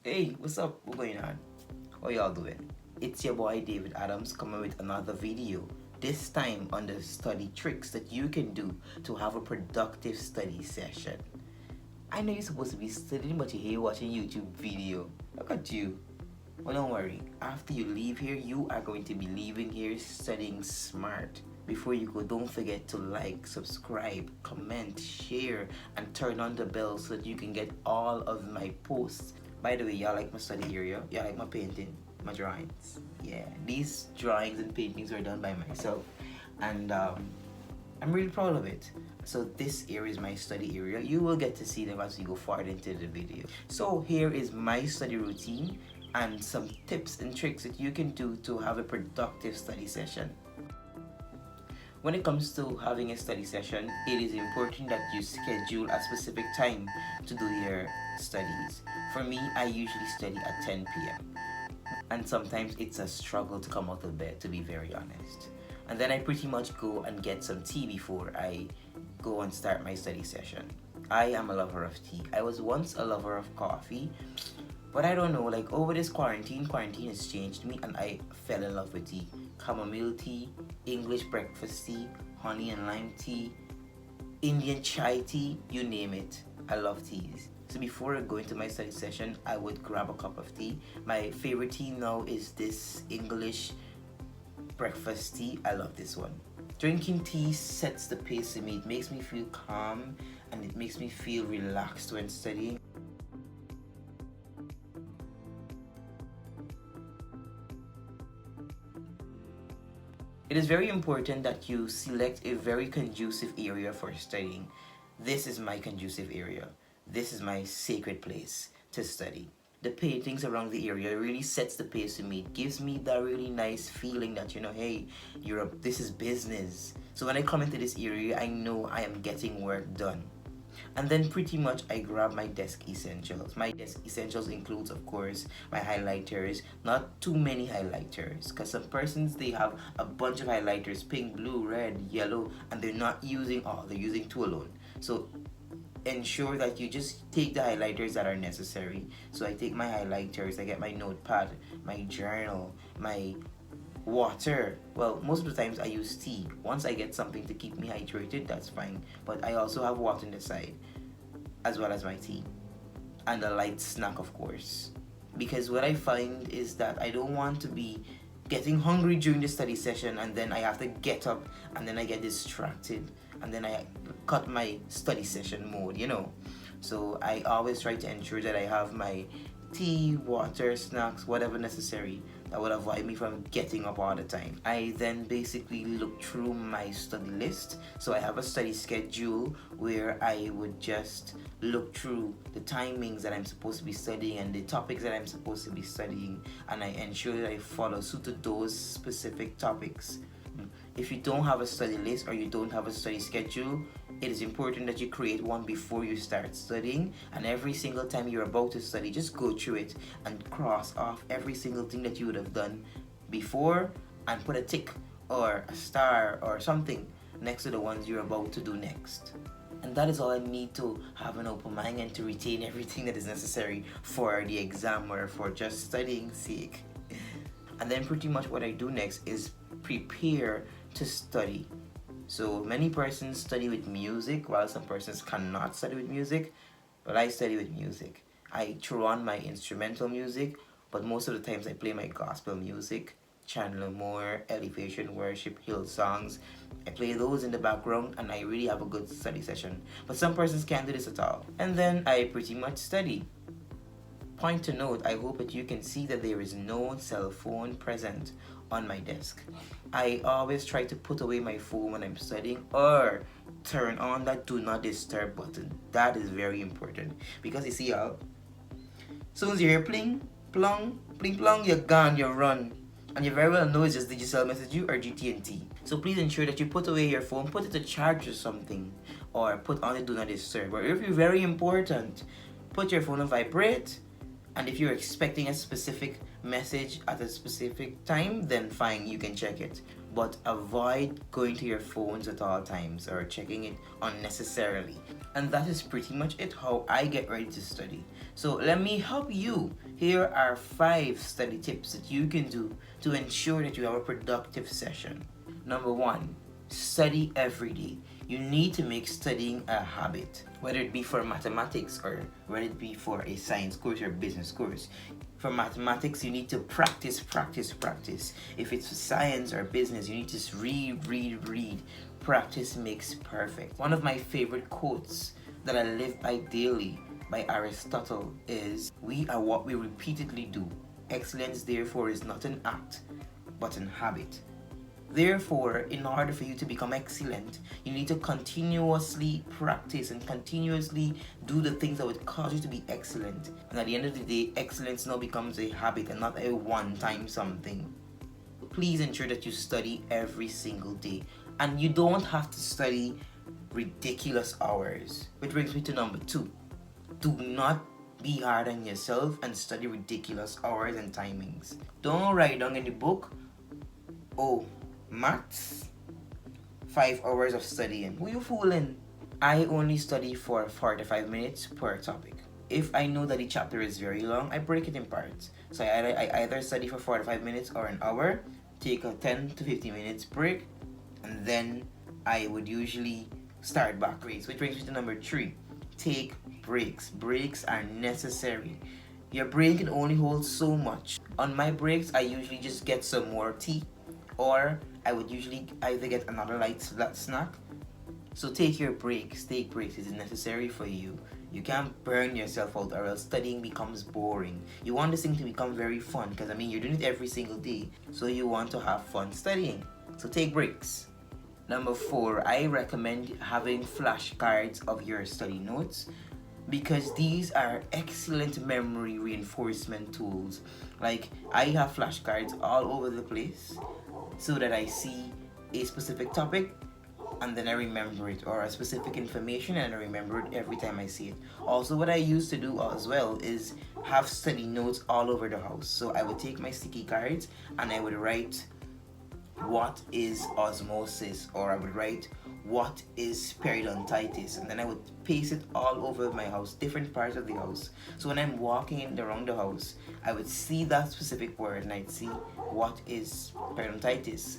Hey, what's up? What's going on? How y'all doing? It's your boy David Adams coming with another video. This time on the study tricks that you can do to have a productive study session. I know you're supposed to be studying, but you're here watching YouTube video. Look at you. Well, don't worry. After you leave here, you are going to be leaving here studying smart. Before you go, don't forget to like, subscribe, comment, share, and turn on the bell so that you can get all of my posts. By the way, y'all like my study area? Y'all like my painting? My drawings? Yeah, these drawings and paintings were done by myself, and I'm really proud of it. So this area is my study area. You will get to see them as we go forward into the video. So here is my study routine and some tips and tricks that you can do to have a productive study session. When it comes to having a study session, it is important that you schedule a specific time to do your studies. For me, I usually study at 10 p.m. And sometimes it's a struggle to come out of bed, to be very honest. And then I pretty much go and get some tea before I go and start my study session. I am a lover of tea. I was once a lover of coffee, but I don't know, like over this quarantine has changed me and I fell in love with tea. Chamomile tea, English breakfast tea, honey and lime tea, Indian chai tea, you name it. I love teas. So before I go into my study session, I would grab a cup of tea. My favorite tea now is this English breakfast tea. I love this one. Drinking tea sets the pace for me. It makes me feel calm and it makes me feel relaxed when studying. It is very important that you select a very conducive area for studying. This is my conducive area. This is my sacred place to study. The paintings around the area really sets the pace for me. It gives me that really nice feeling that, hey, this is business. So when I come into this area, I know I am getting work done. And then pretty much I grab my desk essentials. My desk essentials includes, of course, my highlighters. Not too many highlighters, because some persons, they have a bunch of highlighters, pink, blue, red, yellow, and they're not using all, they're using two alone. So ensure that you just take the highlighters that are necessary. So I take my highlighters, I get my notepad, my journal, my water. Well, most of the times I use tea. Once I get something to keep me hydrated, that's fine. But I also have water on the side, as well as my tea. And a light snack, of course. Because what I find is that I don't want to be getting hungry during the study session and then I have to get up and then I get distracted and then I cut my study session mode, So I always try to ensure that I have my tea, water, snacks, whatever necessary that would avoid me from getting up all the time. I then basically look through my study list. So I have a study schedule where I would just look through the timings that I'm supposed to be studying and the topics that I'm supposed to be studying, and I ensure that I follow suit to those specific topics. If you don't have a study list or you don't have a study schedule, it is important that you create one before you start studying, and every single time you're about to study, just go through it and cross off every single thing that you would have done before and put a tick or a star or something next to the ones you're about to do next. And that is all I need to have an open mind and to retain everything that is necessary for the exam or for just studying sake. And then pretty much what I do next is prepare to study. So many persons study with music, while some persons cannot study with music, but I study with music. I throw on my instrumental music, but most of the times I play my gospel music, Chandler Moore, Elevation Worship, Hill songs. I play those in the background and I really have a good study session. But some persons can't do this at all. And then I pretty much study. Point to note, I hope that you can see that there is no cell phone present on my desk. I always try to put away my phone when I'm studying or turn on that do not disturb button. That is very important because you see y'all, soon as you hear pling, plong, pling plong, you're gone, you're run. And you very well know it's just digital message you or GT&T. So please ensure that you put away your phone, put it to charge or something, or put on the do not disturb. Or if you're very important, put your phone on vibrate. And if you're expecting a specific message at a specific time, then fine, you can check it. but avoid going to your phones at all times or checking it unnecessarily. And that is pretty much it, how I get ready to study. So let me help you. Here are 5 study tips that you can do to ensure that you have a productive session. Number 1, study every day. You need to make studying a habit, whether it be for mathematics or whether it be for a science course or business course. For mathematics, you need to practice. If it's for science or business, you need to just read. Practice makes perfect. One of my favorite quotes that I live by daily by Aristotle is, "We are what we repeatedly do. Excellence, therefore, is not an act, but an habit." Therefore, in order for you to become excellent, you need to continuously practice and continuously do the things that would cause you to be excellent. And at the end of the day, excellence now becomes a habit and not a one-time something. Please ensure that you study every single day. And you don't have to study ridiculous hours. Which brings me to number 2. Do not be hard on yourself and study ridiculous hours and timings. Don't write down in the book, "Oh, maths, 5 hours of studying." Who you fooling? I only study for 45 minutes per topic. If I know that the chapter is very long, I break it in parts. So I either study for 45 minutes or an hour, take a 10 to 15 minutes break, and then I would usually start back race. Which brings me to number 3. Take breaks. Breaks are necessary. Your brain can only hold so much. On my breaks, I usually just get some more tea, or I would usually either get another light snack. So take your breaks. Take breaks. It is necessary for you. You can't burn yourself out or else studying becomes boring. You want this thing to become very fun because you're doing it every single day. So you want to have fun studying. So take breaks. Number 4, I recommend having flashcards of your study notes because these are excellent memory reinforcement tools. Like, I have flashcards all over the place so that I see a specific topic and then I remember it, or a specific information and I remember it every time I see it. Also, what I used to do as well is have study notes all over the house. So I would take my sticky cards and I would write what is osmosis, or I would write what is periodontitis, and then I would paste it all over my house, different parts of the house. So when I'm walking around the house, I would see that specific word and I'd see what is periodontitis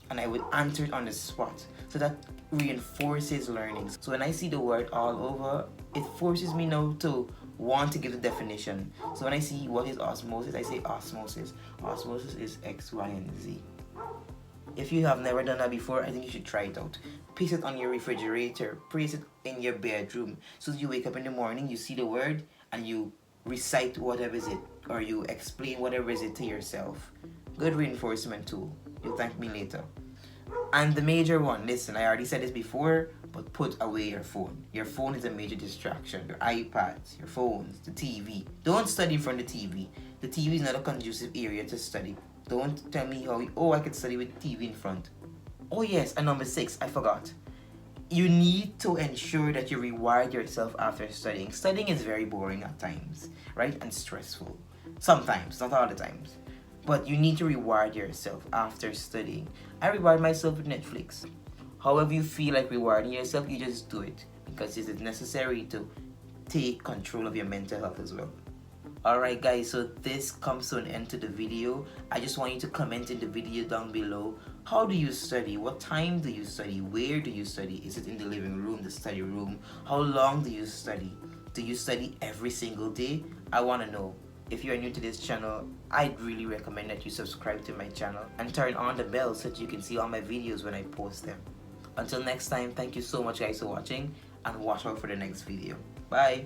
and I would answer it on the spot. So that reinforces learning. So when I see the word all over, it forces me now to want to give the definition. So when I see what is osmosis, I say osmosis. Osmosis is X, Y, and Z. If you have never done that before, I think you should try it out. Paste it on your refrigerator, place it in your bedroom. So you wake up in the morning, you see the word, and you recite whatever is it, or you explain whatever is it to yourself. Good reinforcement tool. You'll thank me later. And the major one, listen, I already said this before, but put away your phone. Your phone is a major distraction. Your iPads, your phones, the TV. Don't study in front of the TV. The TV is not a conducive area to study. Don't tell me I could study with TV in front. Oh yes, and number 6, I forgot. You need to ensure that you reward yourself after studying. Studying is very boring at times, right? And stressful. Sometimes, not all the times. But you need to reward yourself after studying. I reward myself with Netflix. However you feel like rewarding yourself, you just do it. Because it is necessary to take control of your mental health as well. Alright guys, so this comes to an end to the video. I just want you to comment in the video down below. How do you study? What time do you study? Where do you study? Is it in the living room, the study room? How long do you study? Do you study every single day? I want to know. If you are new to this channel, I'd really recommend that you subscribe to my channel and turn on the bell so that you can see all my videos when I post them. Until next time, thank you so much guys for watching and watch out for the next video. Bye!